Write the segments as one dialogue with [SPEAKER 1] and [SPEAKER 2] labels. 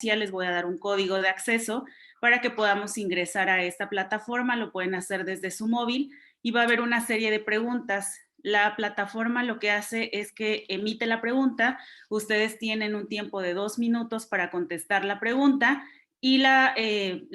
[SPEAKER 1] les voy a dar un código de acceso para que podamos ingresar a esta plataforma. Lo pueden hacer desde su móvil y va a haber una serie de preguntas. La plataforma lo que hace es que emite la pregunta, ustedes tienen un tiempo de 2 minutos para contestar la pregunta y la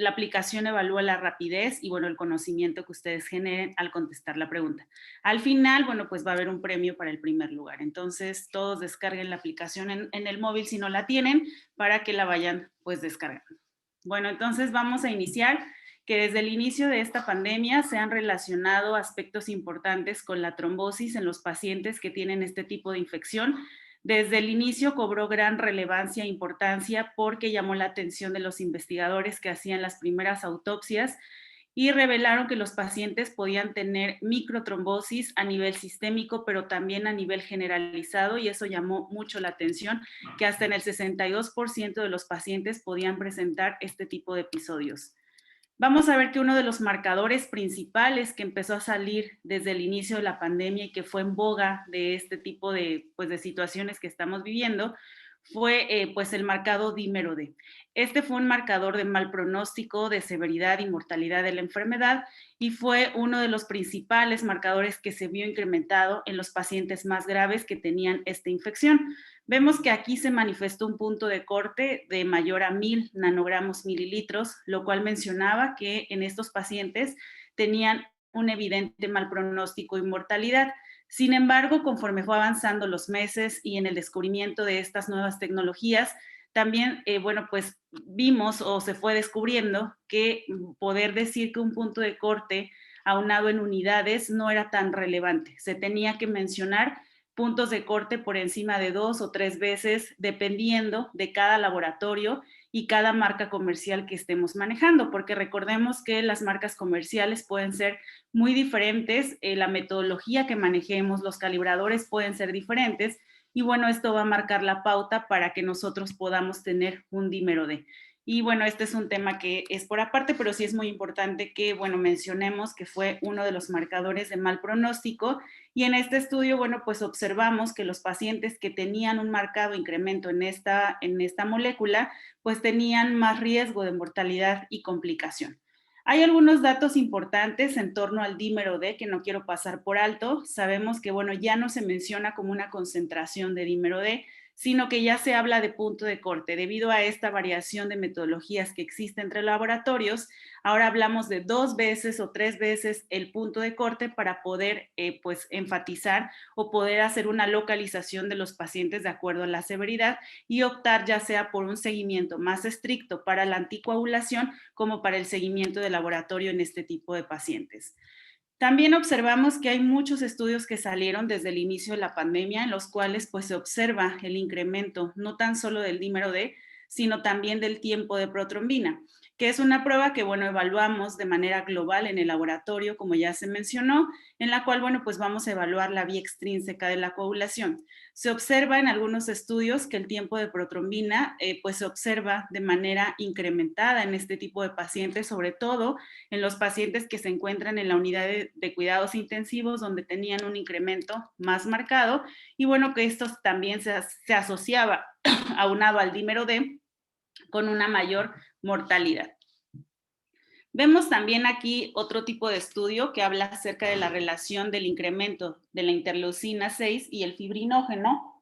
[SPEAKER 1] aplicación evalúa la rapidez y, bueno, el conocimiento que ustedes generen al contestar la pregunta. Al final, bueno, pues va a haber un premio para el primer lugar. Entonces, todos descarguen la aplicación en el móvil si no la tienen para que la vayan pues descargando. Bueno, entonces vamos a iniciar que desde el inicio de esta pandemia se han relacionado aspectos importantes con la trombosis en los pacientes que tienen este tipo de infección. Desde el inicio cobró gran relevancia e importancia porque llamó la atención de los investigadores que hacían las primeras autopsias y revelaron que los pacientes podían tener microtrombosis a nivel sistémico, pero también a nivel generalizado, y eso llamó mucho la atención, que hasta en el 62% de los pacientes podían presentar este tipo de episodios. Vamos a ver que uno de los marcadores principales que empezó a salir desde el inicio de la pandemia y que fue en boga de este tipo de, pues, de situaciones que estamos viviendo fue pues el marcado dímero D. Este fue un marcador de mal pronóstico, de severidad y mortalidad de la enfermedad y fue uno de los principales marcadores que se vio incrementado en los pacientes más graves que tenían esta infección. Vemos que aquí se manifestó un punto de corte de mayor a 1000 nanogramos mililitros, lo cual mencionaba que en estos pacientes tenían un evidente mal pronóstico y mortalidad. Sin embargo, conforme fue avanzando los meses y en el descubrimiento de estas nuevas tecnologías, también, bueno, pues vimos o se fue descubriendo que poder decir que un punto de corte aunado en unidades no era tan relevante. Se tenía que mencionar puntos de corte por encima de 2 o 3 veces, dependiendo de cada laboratorio y cada marca comercial que estemos manejando, porque recordemos que las marcas comerciales pueden ser muy diferentes, la metodología que manejemos, los calibradores pueden ser diferentes, y bueno, esto va a marcar la pauta para que nosotros podamos tener un dímero D. Y bueno, este es un tema que es por aparte, pero sí es muy importante que, bueno, mencionemos que fue uno de los marcadores de mal pronóstico. Y en este estudio, bueno, pues observamos que los pacientes que tenían un marcado incremento en esta molécula, pues tenían más riesgo de mortalidad y complicación. Hay algunos datos importantes en torno al dímero D que no quiero pasar por alto. Sabemos que, bueno, ya no se menciona como una concentración de dímero D, sino que ya se habla de punto de corte. Debido a esta variación de metodologías que existe entre laboratorios, ahora hablamos de 2 veces o 3 veces el punto de corte para poder pues enfatizar o poder hacer una localización de los pacientes de acuerdo a la severidad y optar ya sea por un seguimiento más estricto para la anticoagulación como para el seguimiento de laboratorio en este tipo de pacientes. También observamos que hay muchos estudios que salieron desde el inicio de la pandemia en los cuales pues se observa el incremento no tan solo del dímero D, sino también del tiempo de protrombina, que es una prueba que, bueno, evaluamos de manera global en el laboratorio, como ya se mencionó, en la cual, bueno, pues vamos a evaluar la vía extrínseca de la coagulación. Se observa en algunos estudios que el tiempo de protrombina pues se observa de manera incrementada en este tipo de pacientes, sobre todo en los pacientes que se encuentran en la unidad de cuidados intensivos donde tenían un incremento más marcado y, bueno, que esto también se asociaba aunado al dímero D con una mayor mortalidad. Vemos también aquí otro tipo de estudio que habla acerca de la relación del incremento de la interleucina 6 y el fibrinógeno,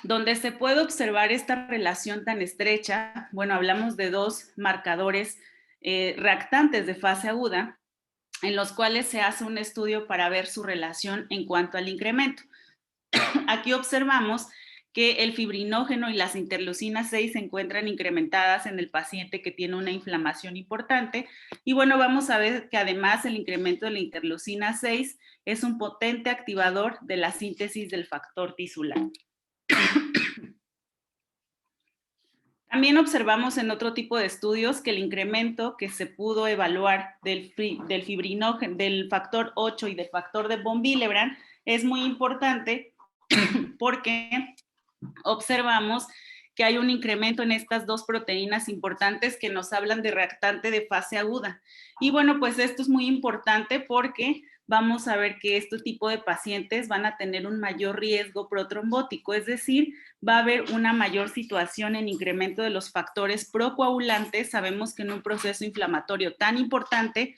[SPEAKER 1] donde se puede observar esta relación tan estrecha. Bueno, hablamos de dos marcadores reactantes de fase aguda, en los cuales se hace un estudio para ver su relación en cuanto al incremento. Aquí observamos que el fibrinógeno y las interleucinas 6 se encuentran incrementadas en el paciente que tiene una inflamación importante. Y bueno, vamos a ver que además el incremento de la interleucina 6 es un potente activador de la síntesis del factor tisular. También observamos en otro tipo de estudios que el incremento que se pudo evaluar del fibrinógeno, del factor 8 y del factor de von Willebrand es muy importante porque observamos que hay un incremento en estas dos proteínas importantes que nos hablan de reactante de fase aguda. Y bueno, pues esto es muy importante porque vamos a ver que este tipo de pacientes van a tener un mayor riesgo protrombótico, es decir, va a haber una mayor situación en incremento de los factores procoagulantes. Sabemos que en un proceso inflamatorio tan importante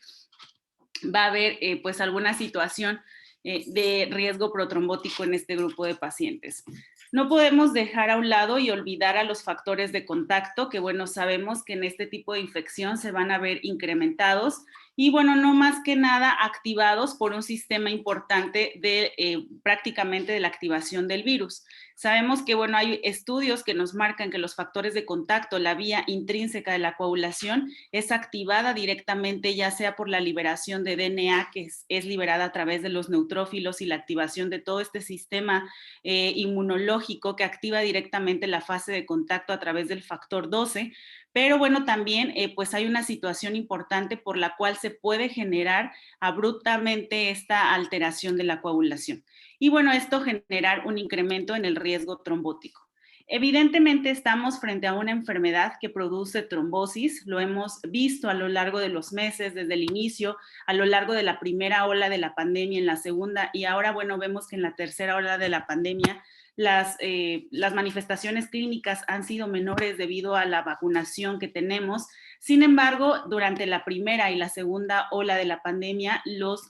[SPEAKER 1] va a haber pues alguna situación de riesgo protrombótico en este grupo de pacientes. No podemos dejar a un lado y olvidar a los factores de contacto, que bueno, sabemos que en este tipo de infección se van a ver incrementados y bueno, no más que nada activados por un sistema importante de prácticamente de la activación del virus. Sabemos que bueno, hay estudios que nos marcan que los factores de contacto, la vía intrínseca de la coagulación, es activada directamente ya sea por la liberación de DNA, que es liberada a través de los neutrófilos y la activación de todo este sistema inmunológico que activa directamente la fase de contacto a través del factor 12, pero bueno, también pues hay una situación importante por la cual se puede generar abruptamente esta alteración de la coagulación. Y bueno, esto generar un incremento en el riesgo trombótico. Evidentemente estamos frente a una enfermedad que produce trombosis, lo hemos visto a lo largo de los meses, desde el inicio, a lo largo de la primera ola de la pandemia, en la segunda, y ahora, bueno, vemos que en la tercera ola de la pandemia las manifestaciones clínicas han sido menores debido a la vacunación que tenemos. Sin embargo, durante la primera y la segunda ola de la pandemia,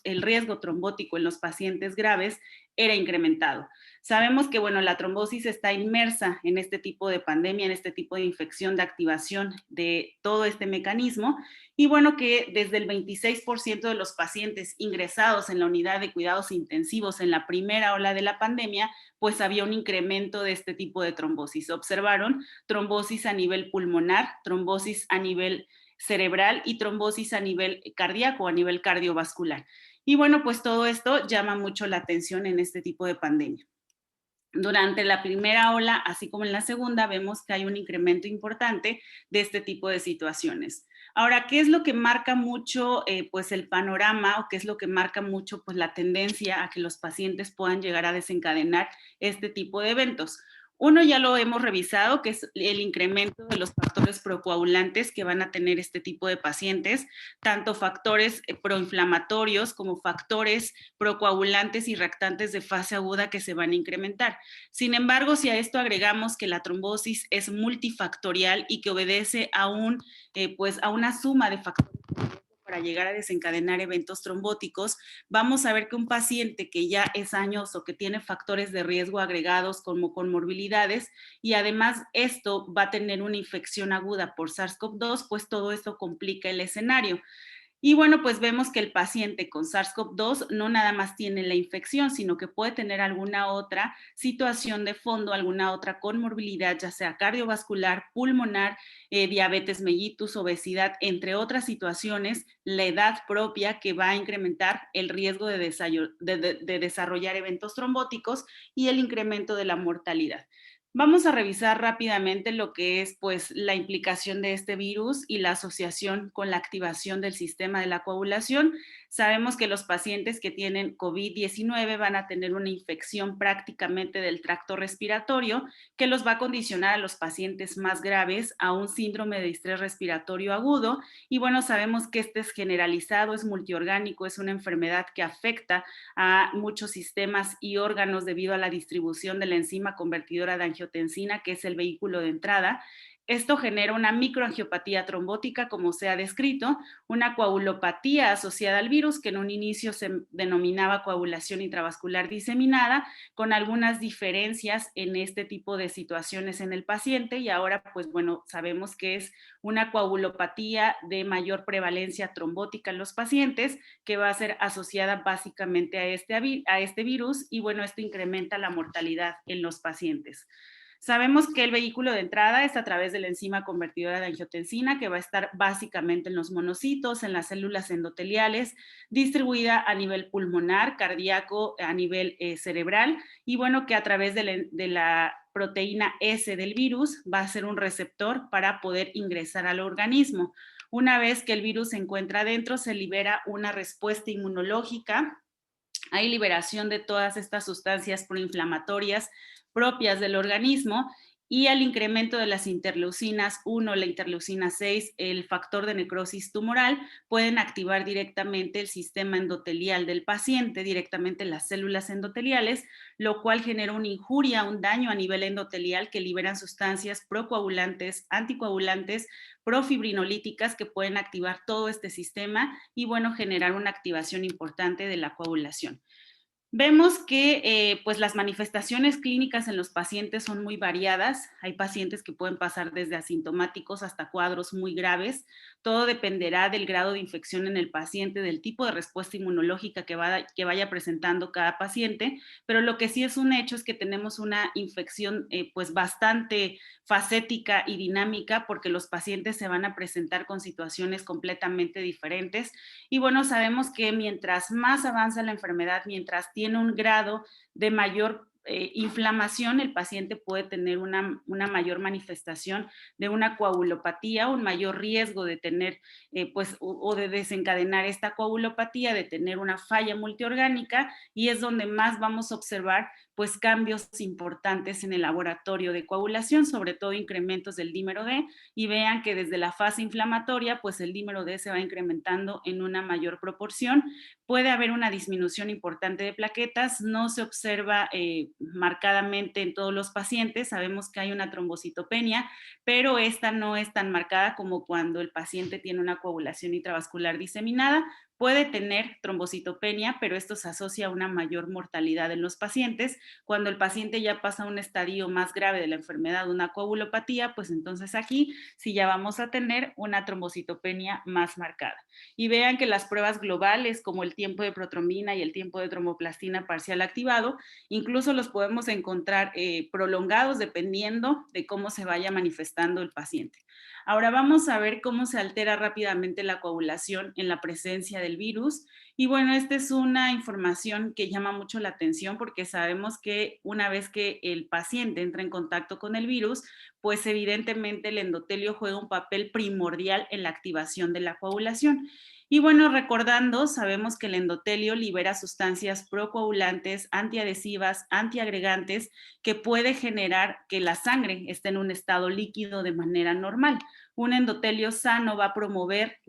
[SPEAKER 1] el riesgo trombótico en los pacientes graves era incrementado. Sabemos que, bueno, la trombosis está inmersa en este tipo de pandemia, en este tipo de infección, de activación de todo este mecanismo, y bueno, que desde el 26% de los pacientes ingresados en la unidad de cuidados intensivos en la primera ola de la pandemia, pues había un incremento de este tipo de trombosis. Observaron trombosis a nivel pulmonar, trombosis a nivel cerebral y trombosis a nivel cardíaco, a nivel cardiovascular. Y bueno, pues todo esto llama mucho la atención en este tipo de pandemia. Durante la primera ola, así como en la segunda, vemos que hay un incremento importante de este tipo de situaciones. Ahora, ¿qué es lo que marca mucho pues el panorama o qué es lo que marca mucho pues la tendencia a que los pacientes puedan llegar a desencadenar este tipo de eventos? Uno ya lo hemos revisado, que es el incremento de los factores procoagulantes que van a tener este tipo de pacientes, tanto factores proinflamatorios como factores procoagulantes y reactantes de fase aguda que se van a incrementar. Sin embargo, si a esto agregamos que la trombosis es multifactorial y que obedece pues a una suma de factores para llegar a desencadenar eventos trombóticos, vamos a ver que un paciente que ya es añoso, que tiene factores de riesgo agregados como comorbilidades y además esto va a tener una infección aguda por SARS-CoV-2, pues todo esto complica el escenario. Y bueno, pues vemos que el paciente con SARS-CoV-2 no nada más tiene la infección, sino que puede tener alguna otra situación de fondo, alguna otra comorbilidad, ya sea cardiovascular, pulmonar, diabetes mellitus, obesidad, entre otras situaciones, la edad propia que va a incrementar el riesgo de desarrollar eventos trombóticos y el incremento de la mortalidad. Vamos a revisar rápidamente lo que es pues la implicación de este virus y la asociación con la activación del sistema de la coagulación. Sabemos que los pacientes que tienen COVID-19 van a tener una infección prácticamente del tracto respiratorio que los va a condicionar a los pacientes más graves a un síndrome de estrés respiratorio agudo. Y bueno, sabemos que este es generalizado, es multiorgánico, es una enfermedad que afecta a muchos sistemas y órganos debido a la distribución de la enzima convertidora de angiotensina, que es el vehículo de entrada. Esto genera una microangiopatía trombótica, como se ha descrito, una coagulopatía asociada al virus, que en un inicio se denominaba coagulación intravascular diseminada, con algunas diferencias en este tipo de situaciones en el paciente, y ahora, pues bueno, sabemos que es una coagulopatía de mayor prevalencia trombótica en los pacientes, que va a ser asociada básicamente a este virus, y bueno, esto incrementa la mortalidad en los pacientes. Sabemos que el vehículo de entrada es a través de la enzima convertidora de angiotensina, que va a estar básicamente en los monocitos, en las células endoteliales, distribuida a nivel pulmonar, cardíaco, a nivel cerebral, y bueno, que a través de la proteína S del virus va a ser un receptor para poder ingresar al organismo. Una vez que el virus se encuentra adentro, se libera una respuesta inmunológica. Hay liberación de todas estas sustancias proinflamatorias propias del organismo y al incremento de las interleucinas 1, la interleucina 6, el factor de necrosis tumoral, pueden activar directamente el sistema endotelial del paciente, directamente las células endoteliales, lo cual genera una injuria, un daño a nivel endotelial que liberan sustancias procoagulantes, anticoagulantes, profibrinolíticas que pueden activar todo este sistema y, bueno, generar una activación importante de la coagulación. Vemos que pues las manifestaciones clínicas en los pacientes son muy variadas. Hay pacientes que pueden pasar desde asintomáticos hasta cuadros muy graves. Todo dependerá del grado de infección en el paciente, del tipo de respuesta inmunológica que vaya presentando cada paciente, pero lo que sí es un hecho es que tenemos una infección pues bastante facética y dinámica porque los pacientes se van a presentar con situaciones completamente diferentes y bueno, sabemos que mientras más avanza la enfermedad, mientras tiene un grado de mayor inflamación, el paciente puede tener una mayor manifestación de una coagulopatía, un mayor riesgo de tener, pues, o de desencadenar esta coagulopatía, de tener una falla multiorgánica, y es donde más vamos a observar, pues, cambios importantes en el laboratorio de coagulación, sobre todo incrementos del dímero D, y vean que desde la fase inflamatoria, pues el dímero D se va incrementando en una mayor proporción. Puede haber una disminución importante de plaquetas, no se observa marcadamente en todos los pacientes, sabemos que hay una trombocitopenia, pero esta no es tan marcada como cuando el paciente tiene una coagulación intravascular diseminada. Puede tener trombocitopenia, pero esto se asocia a una mayor mortalidad en los pacientes. Cuando el paciente ya pasa a un estadio más grave de la enfermedad, una coagulopatía, pues entonces aquí sí ya vamos a tener una trombocitopenia más marcada. Y vean que las pruebas globales, como el tiempo de protrombina y el tiempo de tromboplastina parcial activado, incluso los podemos encontrar prolongados dependiendo de cómo se vaya manifestando el paciente. Ahora vamos a ver cómo se altera rápidamente la coagulación en la presencia del virus. Y bueno, esta es una información que llama mucho la atención porque sabemos que una vez que el paciente entra en contacto con el virus, pues evidentemente el endotelio juega un papel primordial en la activación de la coagulación. Y bueno, recordando, sabemos que el endotelio libera sustancias procoagulantes, antiadhesivas, antiagregantes, que puede generar que la sangre esté en un estado líquido de manera normal. Un endotelio sano va a promover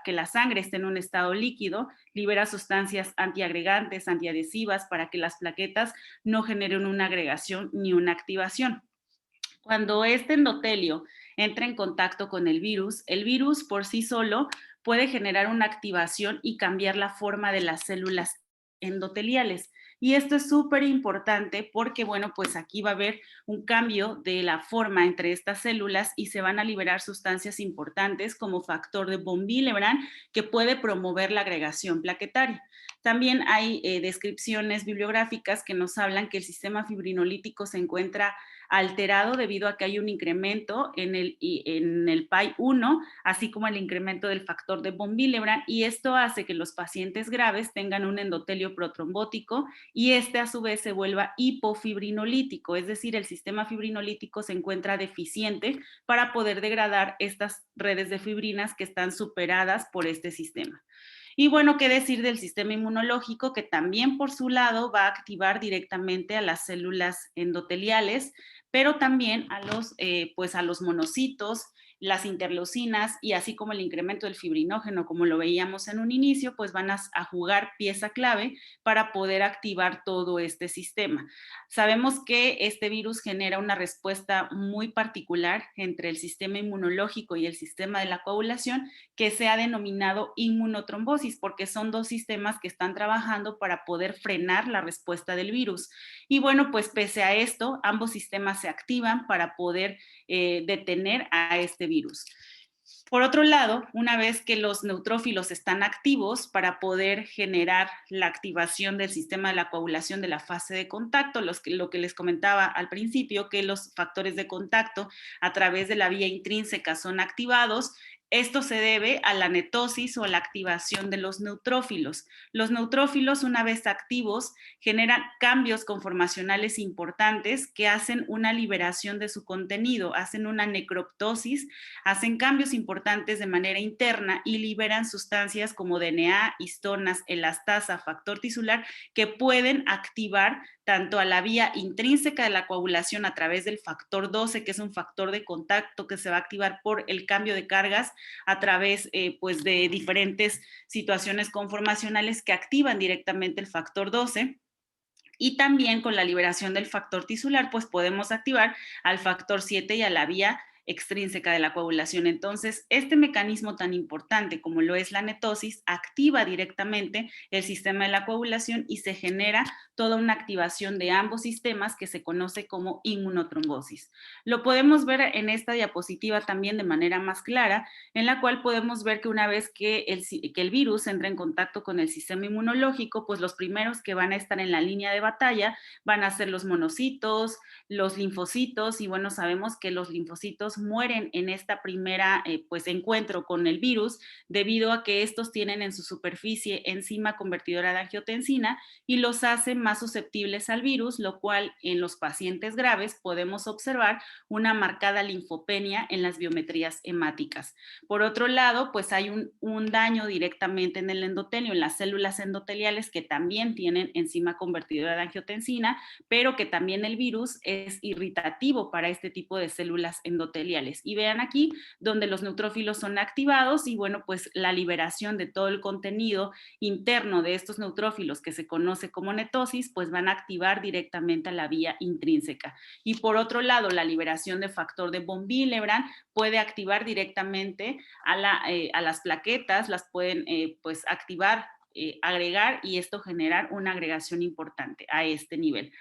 [SPEAKER 1] que la sangre esté en un estado líquido, libera sustancias antiagregantes, antiadhesivas, para que las plaquetas no generen una agregación ni una activación. Cuando este endotelio entra en contacto con el virus por sí solo puede generar una activación y cambiar la forma de las células endoteliales. Y esto es súper importante porque, bueno, pues aquí va a haber un cambio de la forma entre estas células y se van a liberar sustancias importantes como factor de von Willebrand que puede promover la agregación plaquetaria. También hay descripciones bibliográficas que nos hablan que el sistema fibrinolítico se encuentra alterado debido a que hay un incremento en el PAI-1, así como el incremento del factor de von Willebrand, y esto hace que los pacientes graves tengan un endotelio protrombótico y este a su vez se vuelva hipofibrinolítico, es decir, el sistema fibrinolítico se encuentra deficiente para poder degradar estas redes de fibrinas que están superadas por este sistema. Y bueno, qué decir del sistema inmunológico que también por su lado va a activar directamente a las células endoteliales, pero también pues a los monocitos, las interleucinas y así como el incremento del fibrinógeno, como lo veíamos en un inicio, pues van a jugar pieza clave para poder activar todo este sistema. Sabemos que este virus genera una respuesta muy particular entre el sistema inmunológico y el sistema de la coagulación que se ha denominado inmunotrombosis, porque son dos sistemas que están trabajando para poder frenar la respuesta del virus. Y bueno, pues pese a esto, ambos sistemas se activan para poder detener a este virus. Por otro lado, una vez que los neutrófilos están activos para poder generar la activación del sistema de la coagulación de la fase de contacto, lo que les comentaba al principio, que los factores de contacto a través de la vía intrínseca son activados, Esto se debe a la netosis o a la activación de los neutrófilos. Los neutrófilos, una vez activos, generan cambios conformacionales importantes que hacen una liberación de su contenido, hacen una necroptosis, hacen cambios importantes de manera interna y liberan sustancias como DNA, histonas, elastasa, factor tisular, que pueden activar tanto a la vía intrínseca de la coagulación a través del factor 12, que es un factor de contacto que se va a activar por el cambio de cargas a través pues de diferentes situaciones conformacionales que activan directamente el factor 12. Y también con la liberación del factor tisular, pues podemos activar al factor 7 y a la vía extrínseca de la coagulación. Entonces, este mecanismo tan importante como lo es la netosis activa directamente el sistema de la coagulación y se genera toda una activación de ambos sistemas que se conoce como inmunotrombosis. Lo podemos ver en esta diapositiva también de manera más clara, en la cual podemos ver que una vez que el virus entra en contacto con el sistema inmunológico, pues los primeros que van a estar en la línea de batalla van a ser los monocitos, los linfocitos, y bueno, sabemos que los linfocitos mueren en esta primera pues encuentro con el virus debido a que estos tienen en su superficie enzima convertidora de angiotensina y los hace más susceptibles al virus, lo cual en los pacientes graves podemos observar una marcada linfopenia en las biometrías hemáticas. Por otro lado, pues hay un daño directamente en el endotelio, en las células endoteliales que también tienen enzima convertidora de angiotensina, pero que también el virus es irritativo para este tipo de células endoteliales. Y vean aquí donde los neutrófilos son activados y bueno, pues la liberación de todo el contenido interno de estos neutrófilos que se conoce como netosis, pues van a activar directamente a la vía intrínseca. Y por otro lado, la liberación de factor de von Willebrand puede activar directamente a las plaquetas, las pueden pues activar, agregar y esto generar una agregación importante a este nivel.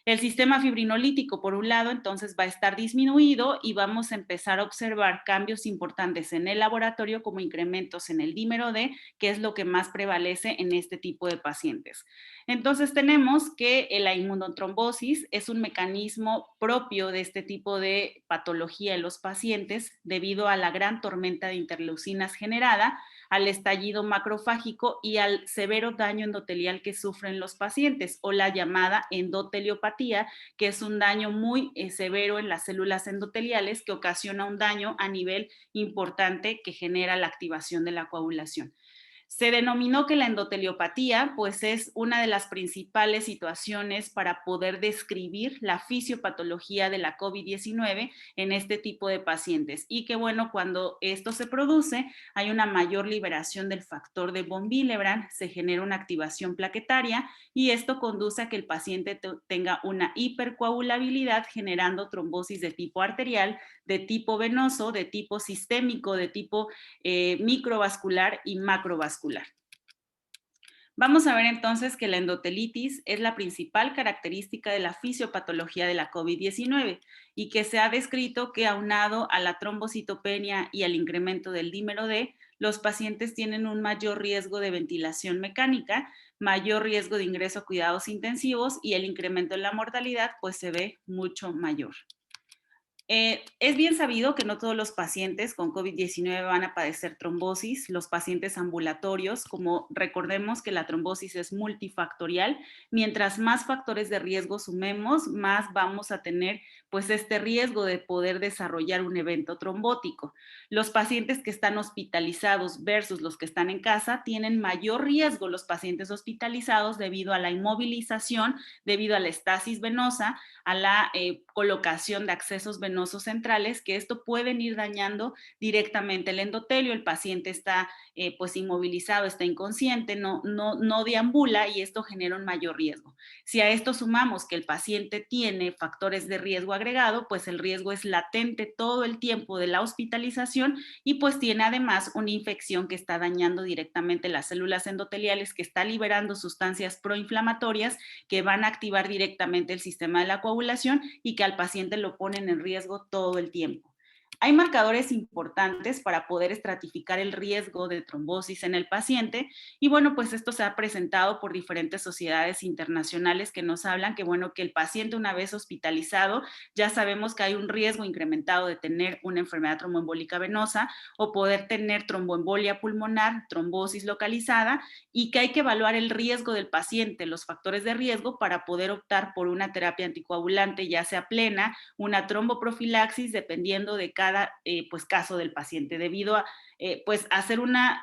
[SPEAKER 1] El sistema fibrinolítico, por un lado, entonces va a estar disminuido y vamos a empezar a observar cambios importantes en el laboratorio como incrementos en el dímero D, que es lo que más prevalece en este tipo de pacientes. Entonces tenemos que la inmunotrombosis es un mecanismo propio de este tipo de patología en los pacientes debido a la gran tormenta de interleucinas generada, al estallido macrofágico y al severo daño endotelial que sufren los pacientes o la llamada endoteliopatía, que es un daño muy severo en las células endoteliales que ocasiona un daño a nivel importante que genera la activación de la coagulación. Se denominó que la endoteliopatía pues es una de las principales situaciones para poder describir la fisiopatología de la COVID-19 en este tipo de pacientes y que bueno, cuando esto se produce hay una mayor liberación del factor de von Willebrand, se genera una activación plaquetaria y esto conduce a que el paciente tenga una hipercoagulabilidad generando trombosis de tipo arterial, de tipo venoso, de tipo sistémico, de tipo microvascular y macrovascular. Vamos a ver entonces que la endotelitis es la principal característica de la fisiopatología de la COVID-19 y que se ha descrito que aunado a la trombocitopenia y al incremento del dímero D, los pacientes tienen un mayor riesgo de ventilación mecánica, mayor riesgo de ingreso a cuidados intensivos y el incremento en la mortalidad pues se ve mucho mayor. Es bien sabido que no todos los pacientes con COVID-19 van a padecer trombosis. Los pacientes ambulatorios, como recordemos que la trombosis es multifactorial, mientras más factores de riesgo sumemos, más vamos a tener pues este riesgo de poder desarrollar un evento trombótico. Los pacientes que están hospitalizados versus los que están en casa tienen mayor riesgo los pacientes hospitalizados debido a la inmovilización, debido a la estasis venosa, a la colocación de accesos venosos centrales, que esto pueden ir dañando directamente el endotelio. El paciente está pues inmovilizado, está inconsciente, no deambula y esto genera un mayor riesgo. Si a esto sumamos que el paciente tiene factores de riesgo agregado, pues el riesgo es latente todo el tiempo de la hospitalización y pues tiene además una infección que está dañando directamente las células endoteliales, que está liberando sustancias proinflamatorias que van a activar directamente el sistema de la coagulación y que al paciente lo ponen en riesgo todo el tiempo. Hay marcadores importantes para poder estratificar el riesgo de trombosis en el paciente y bueno, pues esto se ha presentado por diferentes sociedades internacionales que nos hablan que bueno, que el paciente una vez hospitalizado ya sabemos que hay un riesgo incrementado de tener una enfermedad tromboembólica venosa o poder tener tromboembolia pulmonar, trombosis localizada y que hay que evaluar el riesgo del paciente, los factores de riesgo para poder optar por una terapia anticoagulante ya sea plena, una tromboprofilaxis dependiendo de cada pues, caso del paciente, debido a pues, hacer una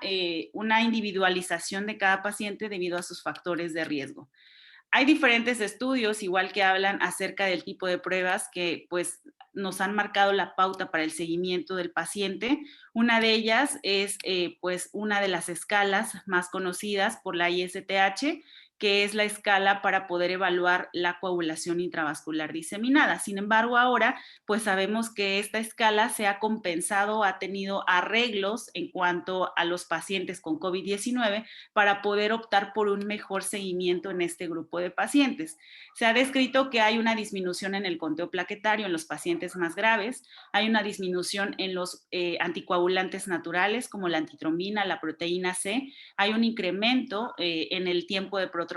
[SPEAKER 1] individualización de cada paciente debido a sus factores de riesgo. Hay diferentes estudios, igual que hablan acerca del tipo de pruebas que pues nos han marcado la pauta para el seguimiento del paciente. Una de ellas es pues una de las escalas más conocidas por la ISTH, que es la escala para poder evaluar la coagulación intravascular diseminada. Sin embargo, ahora pues sabemos que esta escala se ha compensado, ha tenido arreglos en cuanto a los pacientes con COVID-19 para poder optar por un mejor seguimiento en este grupo de pacientes. Se ha descrito que hay una disminución en el conteo plaquetario en los pacientes más graves, hay una disminución en los anticoagulantes naturales como la antitrombina, la proteína C, hay un incremento en el tiempo de protrombina,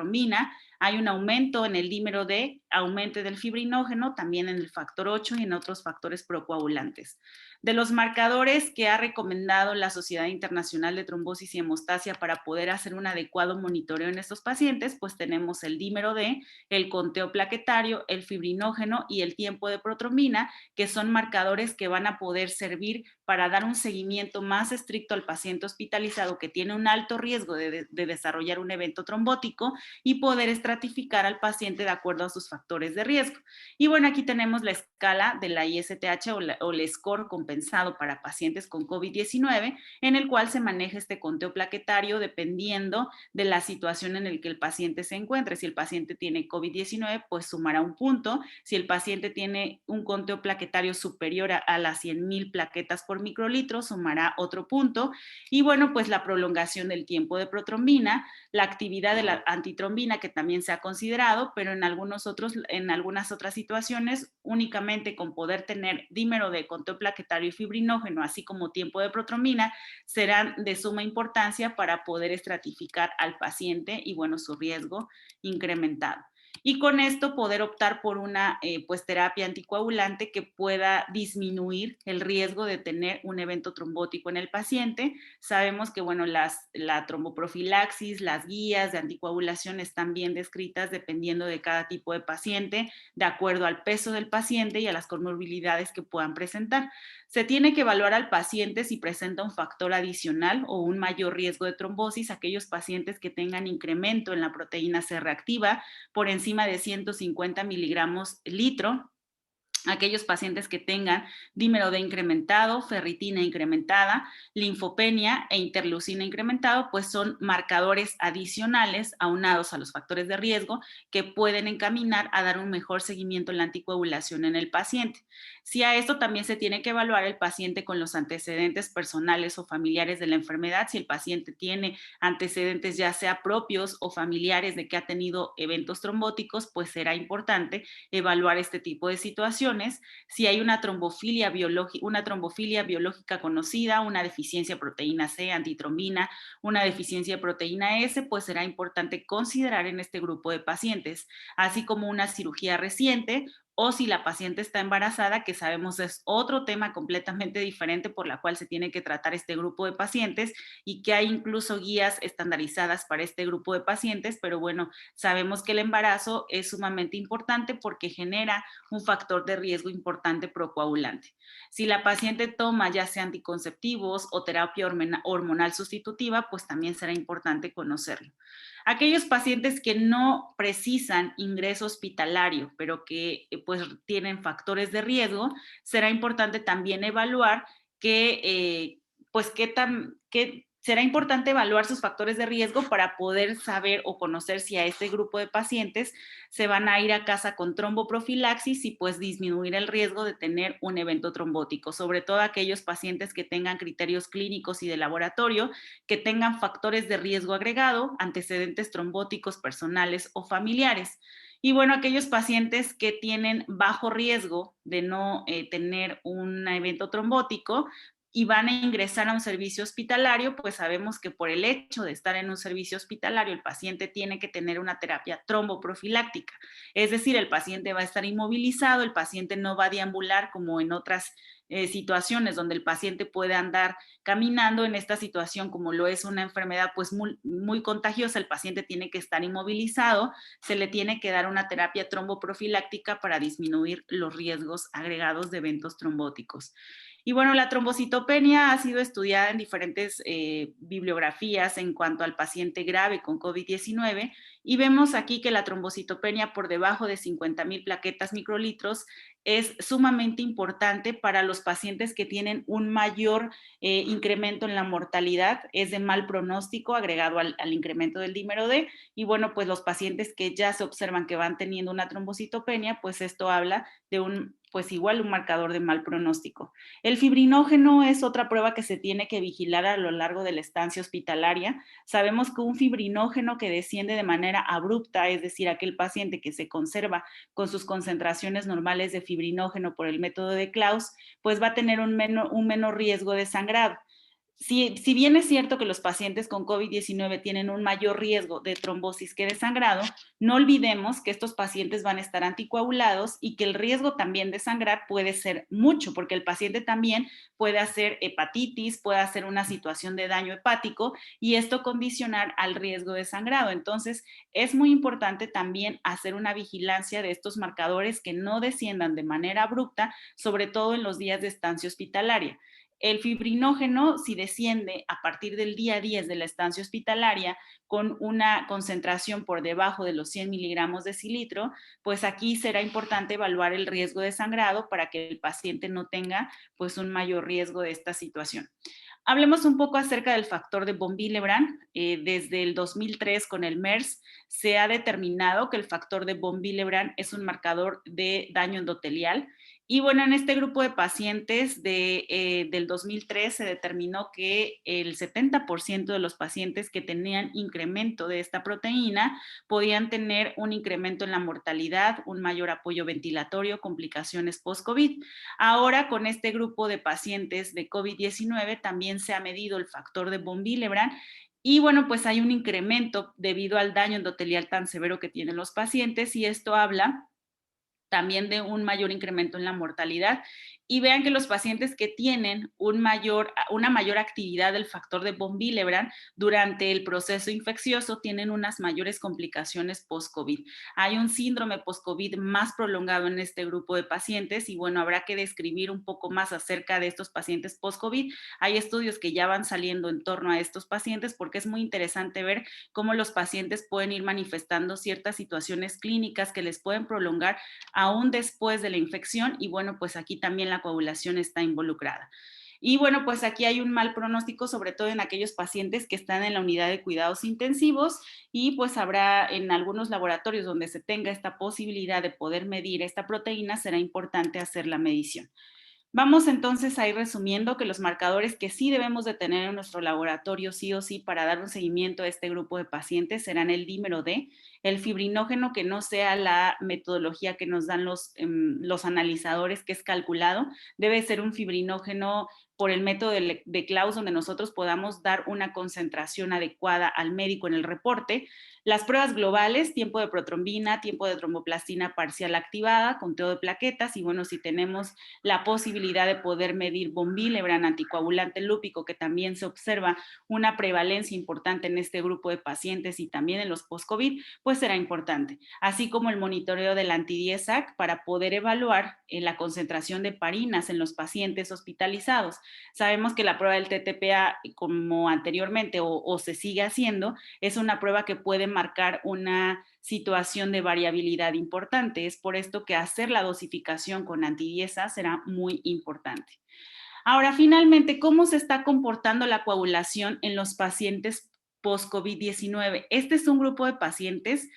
[SPEAKER 1] hay un aumento en el dímero D, aumento del fibrinógeno, también en el factor 8 y en otros factores procoagulantes. De los marcadores que ha recomendado la Sociedad Internacional de Trombosis y Hemostasia para poder hacer un adecuado monitoreo en estos pacientes, pues tenemos el dímero D, el conteo plaquetario, el fibrinógeno y el tiempo de protrombina, que son marcadores que van a poder servir para dar un seguimiento más estricto al paciente hospitalizado que tiene un alto riesgo de desarrollar un evento trombótico y poder estratificar al paciente de acuerdo a sus factores de riesgo. Y bueno, aquí tenemos la escala de la ISTH o el score compensado para pacientes con COVID-19, en el cual se maneja este conteo plaquetario dependiendo de la situación en la que el paciente se encuentre. Si el paciente tiene COVID-19, pues sumará un punto. Si el paciente tiene un conteo plaquetario superior a las 100,000 plaquetas por microlitro, sumará otro punto. Y bueno, pues la prolongación del tiempo de protrombina, la actividad de la antitrombina, que también se ha considerado, pero en algunas otras situaciones, únicamente con poder tener dímero de conteo plaquetario y fibrinógeno, así como tiempo de protrombina, serán de suma importancia para poder estratificar al paciente y, bueno, su riesgo incrementado. Y con esto poder optar por una pues terapia anticoagulante que pueda disminuir el riesgo de tener un evento trombótico en el paciente. Sabemos que bueno, la tromboprofilaxis, las guías de anticoagulación están bien descritas dependiendo de cada tipo de paciente, de acuerdo al peso del paciente y a las comorbilidades que puedan presentar. Se tiene que evaluar al paciente si presenta un factor adicional o un mayor riesgo de trombosis, aquellos pacientes que tengan incremento en la proteína C reactiva por encima de 150 miligramos litro, aquellos pacientes que tengan dímero D incrementado, ferritina incrementada, linfopenia e interleucina incrementado, pues son marcadores adicionales aunados a los factores de riesgo que pueden encaminar a dar un mejor seguimiento en la anticoagulación en el paciente. Si a esto también se tiene que evaluar el paciente con los antecedentes personales o familiares de la enfermedad, si el paciente tiene antecedentes ya sea propios o familiares de que ha tenido eventos trombóticos, pues será importante evaluar este tipo de situaciones. Si hay una trombofilia biológica conocida, una deficiencia de proteína C, antitrombina, una deficiencia de proteína S, pues será importante considerar en este grupo de pacientes, así como una cirugía reciente o si la paciente está embarazada, que sabemos es otro tema completamente diferente por la cual se tiene que tratar este grupo de pacientes y que hay incluso guías estandarizadas para este grupo de pacientes, pero bueno, sabemos que el embarazo es sumamente importante porque genera un factor de riesgo importante procoagulante. Si la paciente toma ya sea anticonceptivos o terapia hormonal sustitutiva, pues también será importante conocerlo. Aquellos pacientes que no precisan ingreso hospitalario, pero que pues tienen factores de riesgo, será importante también evaluar pues será importante evaluar sus factores de riesgo para poder saber o conocer si a este grupo de pacientes se van a ir a casa con tromboprofilaxis y pues disminuir el riesgo de tener un evento trombótico, sobre todo aquellos pacientes que tengan criterios clínicos y de laboratorio, que tengan factores de riesgo agregado, antecedentes trombóticos personales o familiares. Y bueno, aquellos pacientes que tienen bajo riesgo de no tener un evento trombótico y van a ingresar a un servicio hospitalario, pues sabemos que por el hecho de estar en un servicio hospitalario, el paciente tiene que tener una terapia tromboprofiláctica. Es decir, el paciente va a estar inmovilizado, el paciente no va a deambular como en otras situaciones donde el paciente puede andar caminando. En esta situación, como lo es una enfermedad pues muy contagiosa, el paciente tiene que estar inmovilizado, se le tiene que dar una terapia tromboprofiláctica para disminuir los riesgos agregados de eventos trombóticos. Y bueno, la trombocitopenia ha sido estudiada en diferentes bibliografías en cuanto al paciente grave con COVID-19 y vemos aquí que la trombocitopenia por debajo de 50,000 plaquetas microlitros es sumamente importante para los pacientes que tienen un mayor incremento en la mortalidad, es de mal pronóstico agregado al incremento del dímero D, y bueno, pues los pacientes que ya se observan que van teniendo una trombocitopenia, pues esto habla de pues igual un marcador de mal pronóstico. El fibrinógeno es otra prueba que se tiene que vigilar a lo largo de la estancia hospitalaria. Sabemos que un fibrinógeno que desciende de manera abrupta, es decir, aquel paciente que se conserva con sus concentraciones normales de fibrinógeno por el método de Klaus, pues va a tener un menor riesgo de sangrado. Si bien es cierto que los pacientes con COVID-19 tienen un mayor riesgo de trombosis que de sangrado, no olvidemos que estos pacientes van a estar anticoagulados y que el riesgo también de sangrar puede ser mucho, porque el paciente también puede hacer hepatitis, puede hacer una situación de daño hepático y esto condicionar al riesgo de sangrado. Entonces, es muy importante también hacer una vigilancia de estos marcadores que no desciendan de manera abrupta, sobre todo en los días de estancia hospitalaria. El fibrinógeno, si desciende a partir del día 10 de la estancia hospitalaria con una concentración por debajo de los 100 miligramos de cilitro, pues aquí será importante evaluar el riesgo de sangrado para que el paciente no tenga pues un mayor riesgo de esta situación. Hablemos un poco acerca del factor de von Willebrand. Desde el 2003 con el MERS se ha determinado que el factor de von Willebrand es un marcador de daño endotelial. Y bueno, en este grupo de pacientes del 2003 se determinó que el 70% de los pacientes que tenían incremento de esta proteína podían tener un incremento en la mortalidad, un mayor apoyo ventilatorio, complicaciones post-COVID. Ahora, con este grupo de pacientes de COVID-19 también se ha medido el factor de von Willebrand y bueno, pues hay un incremento debido al daño endotelial tan severo que tienen los pacientes y esto habla también de un mayor incremento en la mortalidad. Y vean que los pacientes que tienen una mayor actividad del factor de von Willebrand durante el proceso infeccioso tienen unas mayores complicaciones post-COVID. Hay un síndrome post-COVID más prolongado en este grupo de pacientes y bueno, habrá que describir un poco más acerca de estos pacientes post-COVID. Hay estudios que ya van saliendo en torno a estos pacientes porque es muy interesante ver cómo los pacientes pueden ir manifestando ciertas situaciones clínicas que les pueden prolongar aún después de la infección y bueno, pues aquí también la coagulación está involucrada. Y bueno, pues aquí hay un mal pronóstico, sobre todo en aquellos pacientes que están en la unidad de cuidados intensivos y pues habrá en algunos laboratorios donde se tenga esta posibilidad de poder medir esta proteína, será importante hacer la medición. Vamos entonces a ir resumiendo que los marcadores que sí debemos de tener en nuestro laboratorio sí o sí para dar un seguimiento a este grupo de pacientes serán el dímero D, el fibrinógeno que no sea la metodología que nos dan los analizadores que es calculado, debe ser un fibrinógeno por el método de Klaus donde nosotros podamos dar una concentración adecuada al médico en el reporte. Las pruebas globales, tiempo de protrombina, tiempo de tromboplastina parcial activada, conteo de plaquetas y bueno, si tenemos la posibilidad de poder medir von Willebrand, anticoagulante lúpico, que también se observa una prevalencia importante en este grupo de pacientes y también en los post-COVID, pues será importante. Así como el monitoreo del anti-DIESAC para poder evaluar la concentración de parinas en los pacientes hospitalizados. Sabemos que la prueba del TTPA, como anteriormente o se sigue haciendo, es una prueba que puede marcar una situación de variabilidad importante. Es por esto que hacer la dosificación con antidiesa será muy importante. Ahora, finalmente, ¿cómo se está comportando la coagulación en los pacientes post-COVID-19? Este es un grupo de pacientes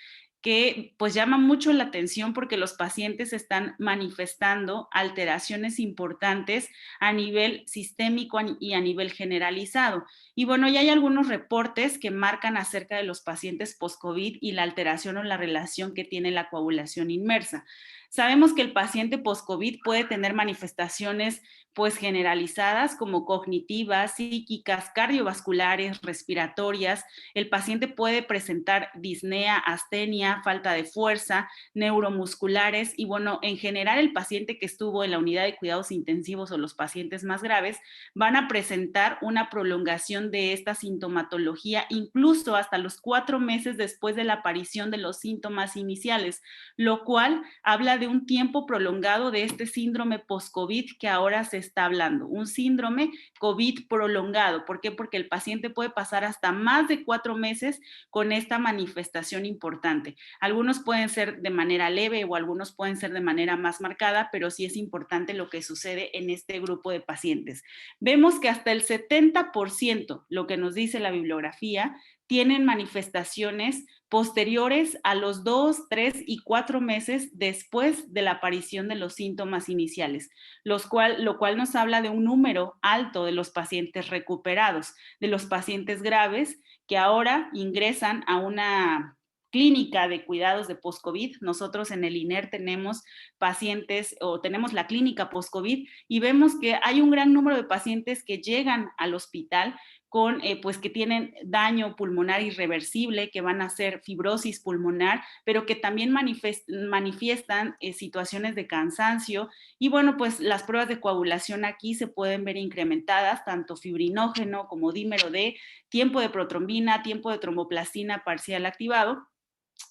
[SPEAKER 1] que pues llama mucho la atención porque los pacientes están manifestando alteraciones importantes a nivel sistémico y a nivel generalizado. Y bueno, ya hay algunos reportes que marcan acerca de los pacientes post-COVID y la alteración o la relación que tiene la coagulación inmersa. Sabemos que el paciente post-COVID puede tener manifestaciones pues generalizadas como cognitivas, psíquicas, cardiovasculares, respiratorias. El paciente puede presentar disnea, astenia, falta de fuerza, neuromusculares y bueno, en general el paciente que estuvo en la unidad de cuidados intensivos o los pacientes más graves van a presentar una prolongación de esta sintomatología incluso hasta los 4 meses después de la aparición de los síntomas iniciales, lo cual habla de un tiempo prolongado de este síndrome post-COVID que ahora se está hablando, un síndrome COVID prolongado. ¿Por qué? Porque el paciente puede pasar hasta más de 4 meses con esta manifestación importante. Algunos pueden ser de manera leve o algunos pueden ser de manera más marcada, pero sí es importante lo que sucede en este grupo de pacientes. Vemos que hasta el 70%, lo que nos dice la bibliografía, tienen manifestaciones posteriores a los 2, 3 y 4 meses después de la aparición de los síntomas iniciales, lo cual nos habla de un número alto de los pacientes recuperados, de los pacientes graves que ahora ingresan a una clínica de cuidados de post-COVID. Nosotros en el INER tenemos pacientes o tenemos la clínica post-COVID y vemos que hay un gran número de pacientes que llegan al hospital con, pues que tienen daño pulmonar irreversible, que van a hacer fibrosis pulmonar, pero que también manifiestan situaciones de cansancio. Y bueno, pues las pruebas de coagulación aquí se pueden ver incrementadas, tanto fibrinógeno como dímero D, tiempo de protrombina, tiempo de tromboplastina parcial activado,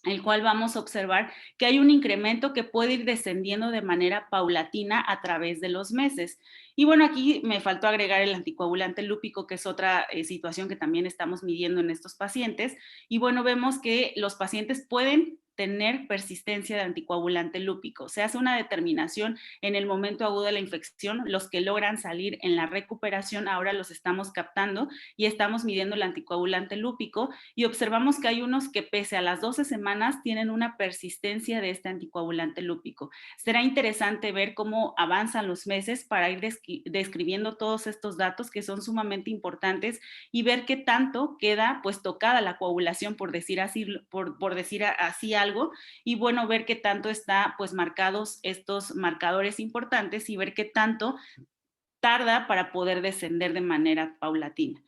[SPEAKER 1] el cual vamos a observar que hay un incremento que puede ir descendiendo de manera paulatina a través de los meses. Y bueno, aquí me faltó agregar el anticoagulante lúpico, que es otra situación que también estamos midiendo en estos pacientes. Y bueno, vemos que los pacientes pueden tener persistencia de anticoagulante lúpico. Se hace una determinación en el momento agudo de la infección. Los que logran salir en la recuperación ahora los estamos captando y estamos midiendo el anticoagulante lúpico y observamos que hay unos que pese a las 12 semanas tienen una persistencia de este anticoagulante lúpico. Será interesante ver cómo avanzan los meses para ir describiendo todos estos datos que son sumamente importantes y ver qué tanto queda pues tocada la coagulación, por decir así, por decir así algo, y bueno, ver qué tanto está pues marcados estos marcadores importantes y ver qué tanto tarda para poder descender de manera paulatina.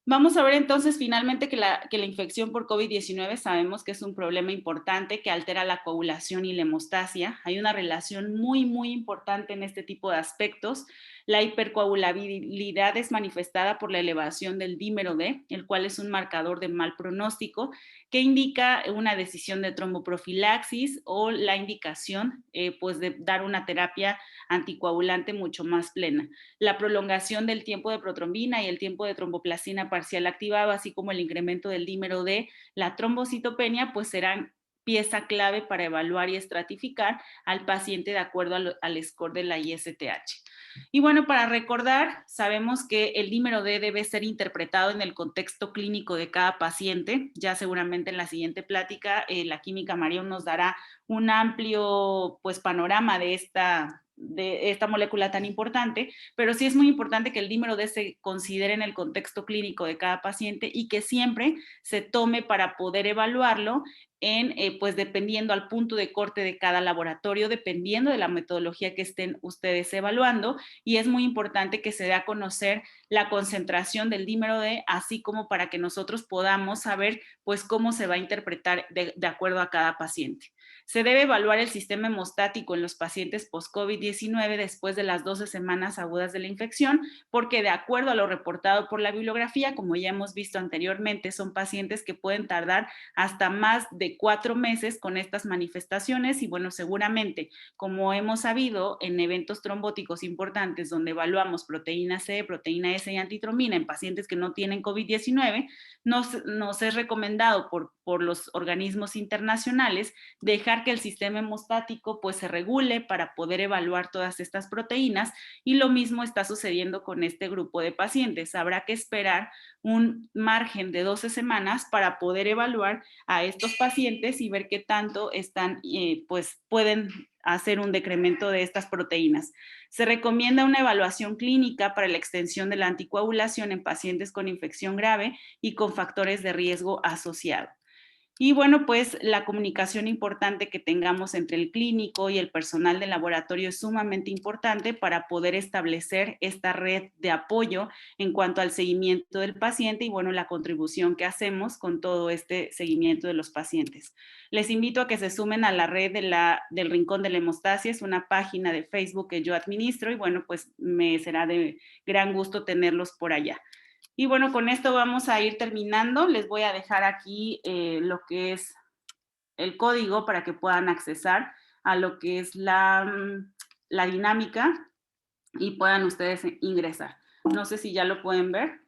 [SPEAKER 1] Vamos a ver entonces finalmente que la infección por COVID-19 sabemos que es un problema importante que altera la coagulación y la hemostasia. Hay una relación muy, muy importante en este tipo de aspectos. La hipercoagulabilidad es manifestada por la elevación del dímero D, el cual es un marcador de mal pronóstico que indica una decisión de tromboprofilaxis o la indicación pues de dar una terapia anticoagulante mucho más plena. La prolongación del tiempo de protrombina y el tiempo de tromboplastina parcial activado, así como el incremento del dímero D, la trombocitopenia, pues serán pieza clave para evaluar y estratificar al paciente de acuerdo al score de la ISTH. Y bueno, para recordar, sabemos que el dímero D debe ser interpretado en el contexto clínico de cada paciente. Ya seguramente en la siguiente plática, la química Marión nos dará un amplio pues, panorama de esta molécula tan importante, pero sí es muy importante que el dímero D se considere en el contexto clínico de cada paciente y que siempre se tome para poder evaluarlo en, pues dependiendo al punto de corte de cada laboratorio, dependiendo de la metodología que estén ustedes evaluando, y es muy importante que se dé a conocer la concentración del dímero D, así como para que nosotros podamos saber pues cómo se va a interpretar de acuerdo a cada paciente. Se debe evaluar el sistema hemostático en los pacientes post-COVID-19 después de las 12 semanas agudas de la infección, porque de acuerdo a lo reportado por la bibliografía, como ya hemos visto anteriormente, son pacientes que pueden tardar hasta más de 4 meses con estas manifestaciones y bueno, seguramente, como hemos sabido en eventos trombóticos importantes donde evaluamos proteína C, proteína S y antitrombina en pacientes que no tienen COVID-19, nos es recomendado por los organismos internacionales dejar esperar que el sistema hemostático pues se regule para poder evaluar todas estas proteínas, y lo mismo está sucediendo con este grupo de pacientes. Habrá que esperar un margen de 12 semanas para poder evaluar a estos pacientes y ver qué tanto están, pues pueden hacer un decremento de estas proteínas. Se recomienda una evaluación clínica para la extensión de la anticoagulación en pacientes con infección grave y con factores de riesgo asociados. Y bueno, pues la comunicación importante que tengamos entre el clínico y el personal del laboratorio es sumamente importante para poder establecer esta red de apoyo en cuanto al seguimiento del paciente y bueno, la contribución que hacemos con todo este seguimiento de los pacientes. Les invito a que se sumen a la red del Rincón de la Hemostasia, es una página de Facebook que yo administro y bueno, pues me será de gran gusto tenerlos por allá. Y bueno, con esto vamos a ir terminando. Les voy a dejar aquí lo que es el código para que puedan accesar a lo que es la dinámica y puedan ustedes ingresar. No sé si ya lo pueden ver.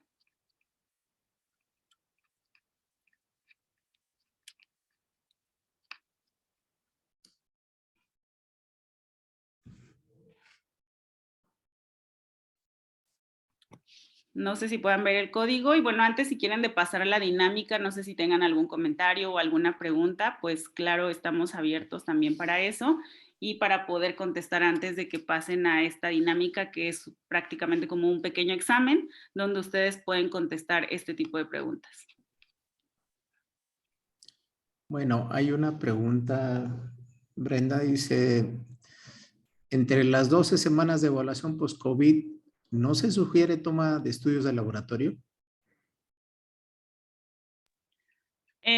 [SPEAKER 1] No sé si puedan ver el código y bueno, antes si quieren de pasar a la dinámica, no sé si tengan algún comentario o alguna pregunta, pues claro, estamos abiertos también para eso y para poder contestar antes de que pasen a esta dinámica que es prácticamente como un pequeño examen donde ustedes pueden contestar este tipo de preguntas.
[SPEAKER 2] Bueno, hay una pregunta, Brenda dice, entre las 12 semanas de evaluación post-COVID, ¿no se sugiere toma de estudios de laboratorio?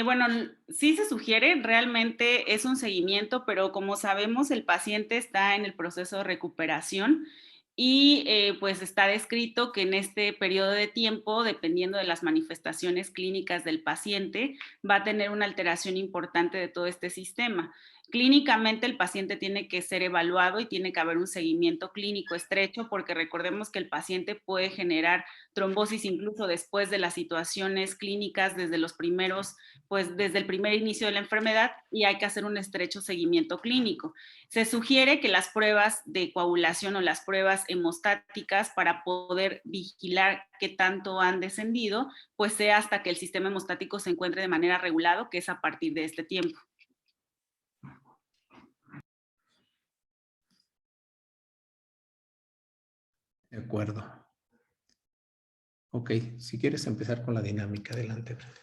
[SPEAKER 1] Bueno, sí se sugiere, realmente es un seguimiento, pero como sabemos, el paciente está en el proceso de recuperación y pues está descrito que en este periodo de tiempo, dependiendo de las manifestaciones clínicas del paciente, va a tener una alteración importante de todo este sistema. Clínicamente el paciente tiene que ser evaluado y tiene que haber un seguimiento clínico estrecho porque recordemos que el paciente puede generar trombosis incluso después de las situaciones clínicas desde los primeros, pues desde el primer inicio de la enfermedad y hay que hacer un estrecho seguimiento clínico. Se sugiere que las pruebas de coagulación o las pruebas hemostáticas para poder vigilar qué tanto han descendido, pues sea hasta que el sistema hemostático se encuentre de manera regulado, que es a partir de este tiempo.
[SPEAKER 2] De acuerdo. Ok, si quieres empezar con la dinámica, adelante, Brenda.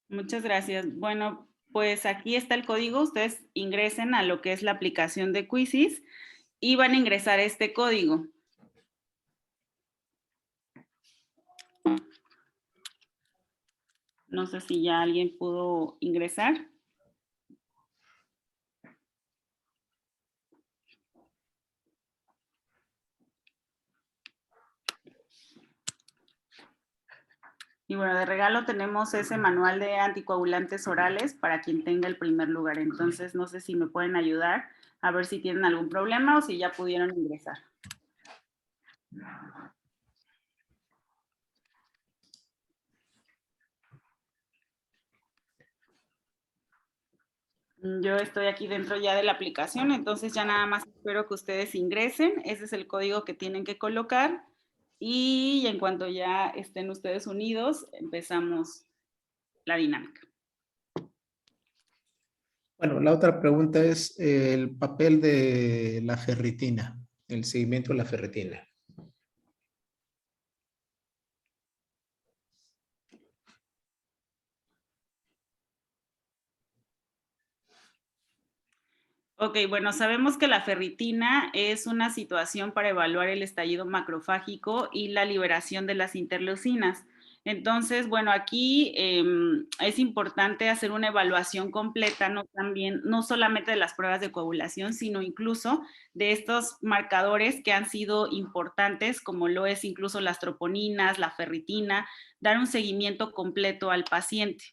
[SPEAKER 1] Muchas gracias. Bueno, pues aquí está el código. Ustedes ingresen a lo que es la aplicación de Quizzes y van a ingresar este código. No sé si ya alguien pudo ingresar. Y bueno, de regalo tenemos ese manual de anticoagulantes orales para quien tenga el primer lugar. Entonces, no sé si me pueden ayudar a ver si tienen algún problema o si ya pudieron ingresar. Yo estoy aquí dentro ya de la aplicación, entonces ya nada más espero que ustedes ingresen. Ese es el código que tienen que colocar y en cuanto ya estén ustedes unidos, empezamos la dinámica.
[SPEAKER 2] Bueno, la otra pregunta es el papel de la ferritina, el seguimiento de la ferritina.
[SPEAKER 1] Ok, bueno, sabemos que la ferritina es una situación para evaluar el estallido macrofágico y la liberación de las interleucinas. Entonces, bueno, aquí es importante hacer una evaluación completa, no solamente de las pruebas de coagulación, sino incluso de estos marcadores que han sido importantes, como lo es incluso las troponinas, la ferritina, dar un seguimiento completo al paciente.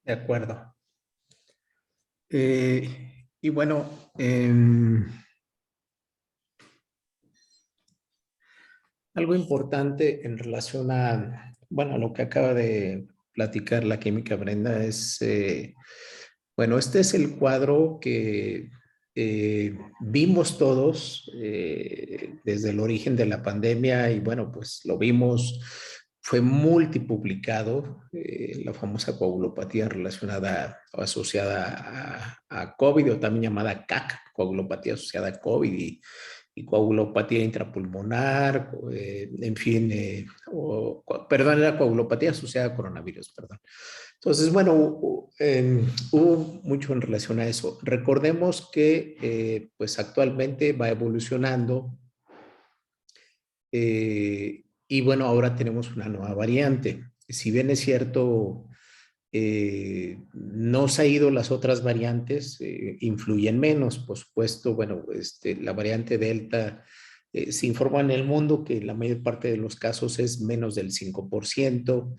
[SPEAKER 2] De acuerdo. Y bueno, algo importante en relación a, bueno, lo que acaba de platicar la química, Brenda, bueno, este es el cuadro que vimos todos desde el origen de la pandemia y bueno, pues lo vimos, fue multipublicado, la famosa coagulopatía relacionada o asociada a COVID o también llamada CAC, coagulopatía asociada a COVID y coagulopatía intrapulmonar, en fin, perdón, era coagulopatía asociada a coronavirus, perdón. Entonces, bueno, hubo mucho en relación a eso. Recordemos que pues actualmente va evolucionando y bueno, ahora tenemos una nueva variante. Si bien es cierto, no se ha ido las otras variantes, influyen menos, por supuesto. Bueno, la variante Delta, se informa en el mundo que la mayor parte de los casos es menos del 5%.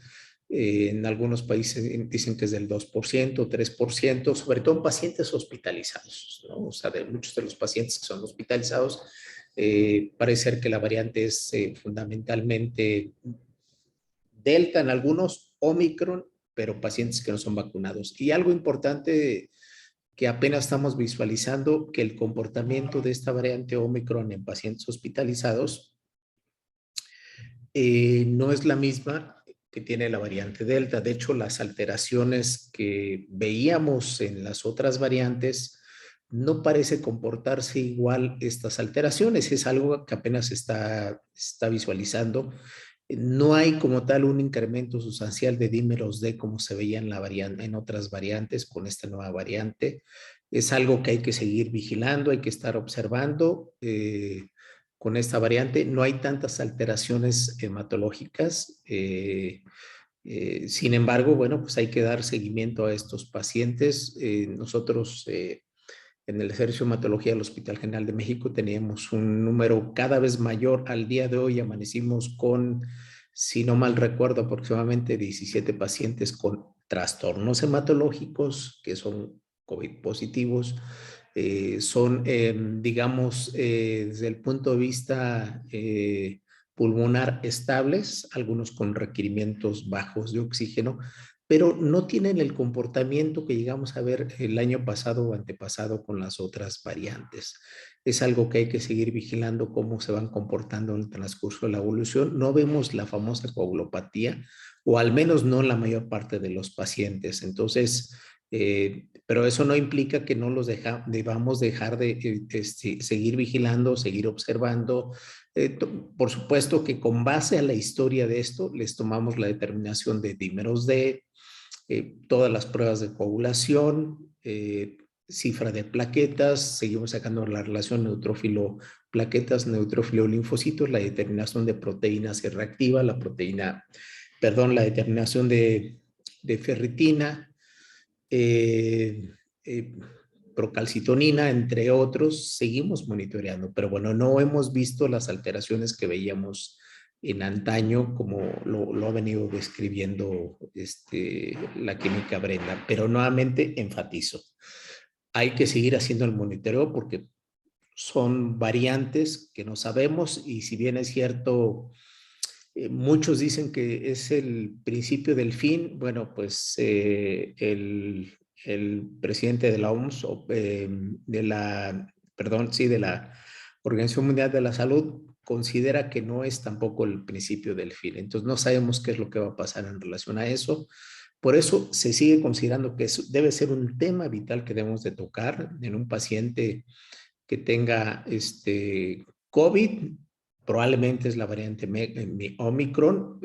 [SPEAKER 2] En algunos países dicen que es del 2%, 3%, sobre todo en pacientes hospitalizados, ¿no? O sea, de muchos de los pacientes que son hospitalizados, parece ser que la variante es fundamentalmente Delta en algunos, Omicron, pero pacientes que no son vacunados. Y algo importante que apenas estamos visualizando, que el comportamiento de esta variante Omicron en pacientes hospitalizados no es la misma que tiene la variante Delta. De hecho, las alteraciones que veíamos en las otras variantes no parece comportarse igual estas alteraciones. Es algo que apenas está visualizando. No hay como tal un incremento sustancial de dímeros D como se veía en otras variantes con esta nueva variante. Es algo que hay que seguir vigilando, hay que estar observando. Con esta variante no hay tantas alteraciones hematológicas. Sin embargo, bueno, pues hay que dar seguimiento a estos pacientes. Nosotros en el Servicio de Hematología del Hospital General de México teníamos un número cada vez mayor. Al día de hoy amanecimos con, si no mal recuerdo, aproximadamente 17 pacientes con trastornos hematológicos que son COVID positivos. Son, digamos, desde el punto de vista pulmonar estables, algunos con requerimientos bajos de oxígeno, pero no tienen el comportamiento que llegamos a ver el año pasado o antepasado con las otras variantes. Es algo que hay que seguir vigilando cómo se van comportando en el transcurso de la evolución. No vemos la famosa coagulopatía, o al menos no en la mayor parte de los pacientes. Entonces, pero eso no implica que no los debamos dejar de seguir vigilando, seguir observando. Por supuesto que con base a la historia de esto, les tomamos la determinación de dímeros D, todas las pruebas de coagulación, cifra de plaquetas, seguimos sacando la relación neutrófilo-plaquetas, neutrófilo-linfocitos, la determinación de proteínas C reactiva, la determinación de ferritina, eh, eh, procalcitonina, entre otros. Seguimos monitoreando, pero bueno, no hemos visto las alteraciones que veíamos en antaño, como lo ha venido describiendo la química Brenda. Pero nuevamente enfatizo, hay que seguir haciendo el monitoreo porque son variantes que no sabemos, y si bien es cierto, muchos dicen que es el principio del fin. Bueno, pues el presidente de la OMS, de la Organización Mundial de la Salud, considera que no es tampoco el principio del fin. Entonces no sabemos qué es lo que va a pasar en relación a eso. Por eso se sigue considerando que eso debe ser un tema vital que debemos de tocar en un paciente que tenga COVID. Probablemente es la variante Omicron.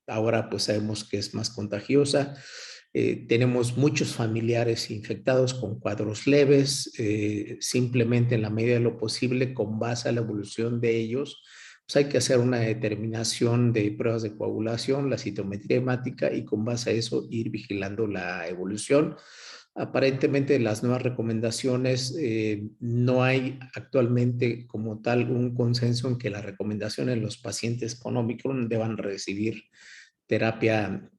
[SPEAKER 2] Ahora pues sabemos que es más contagiosa. Tenemos muchos familiares infectados con cuadros leves. Simplemente en la medida de lo posible, con base a la evolución de ellos, pues hay que hacer una determinación de pruebas de coagulación, la citometría hemática, y con base a eso ir vigilando la evolución. Aparentemente las nuevas recomendaciones, no hay actualmente como tal un consenso en que las recomendaciones en los pacientes con Omicron deban recibir terapia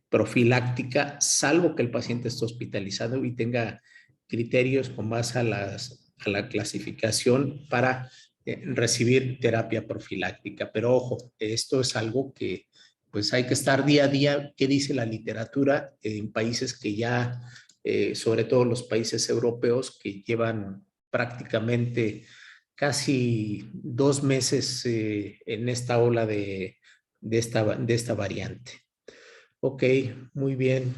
[SPEAKER 2] profiláctica, salvo que el paciente esté hospitalizado y tenga criterios con base a la clasificación para recibir terapia profiláctica. Pero ojo, esto es algo que pues hay que estar día a día, qué dice la literatura en países que ya, sobre todo los países europeos, que llevan prácticamente casi 2 meses en esta ola de esta variante. Ok, muy bien.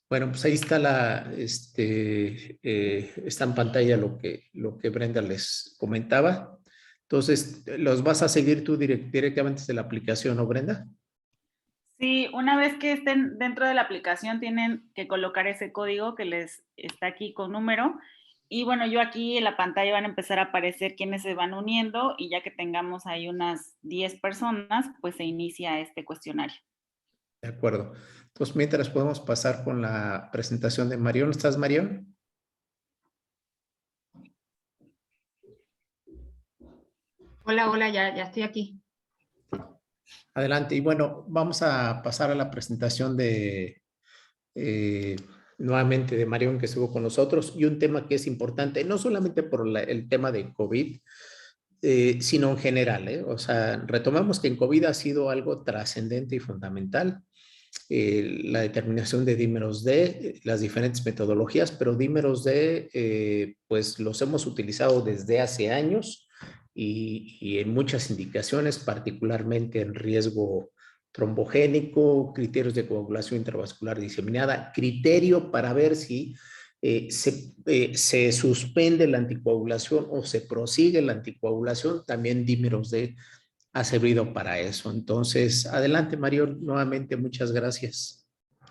[SPEAKER 2] Bueno, pues ahí está está en pantalla lo que Brenda les comentaba. Entonces, ¿los vas a seguir tú directamente desde la aplicación, no, Brenda?
[SPEAKER 1] Sí, una vez que estén dentro de la aplicación tienen que colocar ese código que les está aquí con número. Y bueno, yo aquí en la pantalla van a empezar a aparecer quienes se van uniendo y ya que tengamos ahí unas 10 personas, pues se inicia este cuestionario.
[SPEAKER 2] De acuerdo. Entonces, mientras podemos pasar con la presentación de Marión. ¿Estás, Marión?
[SPEAKER 3] Hola, hola, ya estoy aquí.
[SPEAKER 2] Adelante. Y bueno, vamos a pasar a la presentación eh, nuevamente de Marión, que estuvo con nosotros, y un tema que es importante, no solamente por el tema de COVID, sino en general, ¿eh? O sea, retomamos que en COVID ha sido algo trascendente y fundamental, la determinación de dímeros D, las diferentes metodologías, pero dímeros D, pues los hemos utilizado desde hace años y en muchas indicaciones, particularmente en riesgo trombogénico, criterios de coagulación intravascular diseminada, criterio para ver si se suspende la anticoagulación o se prosigue la anticoagulación, también dímeros D ha servido para eso. Entonces, adelante, Mario, nuevamente muchas gracias.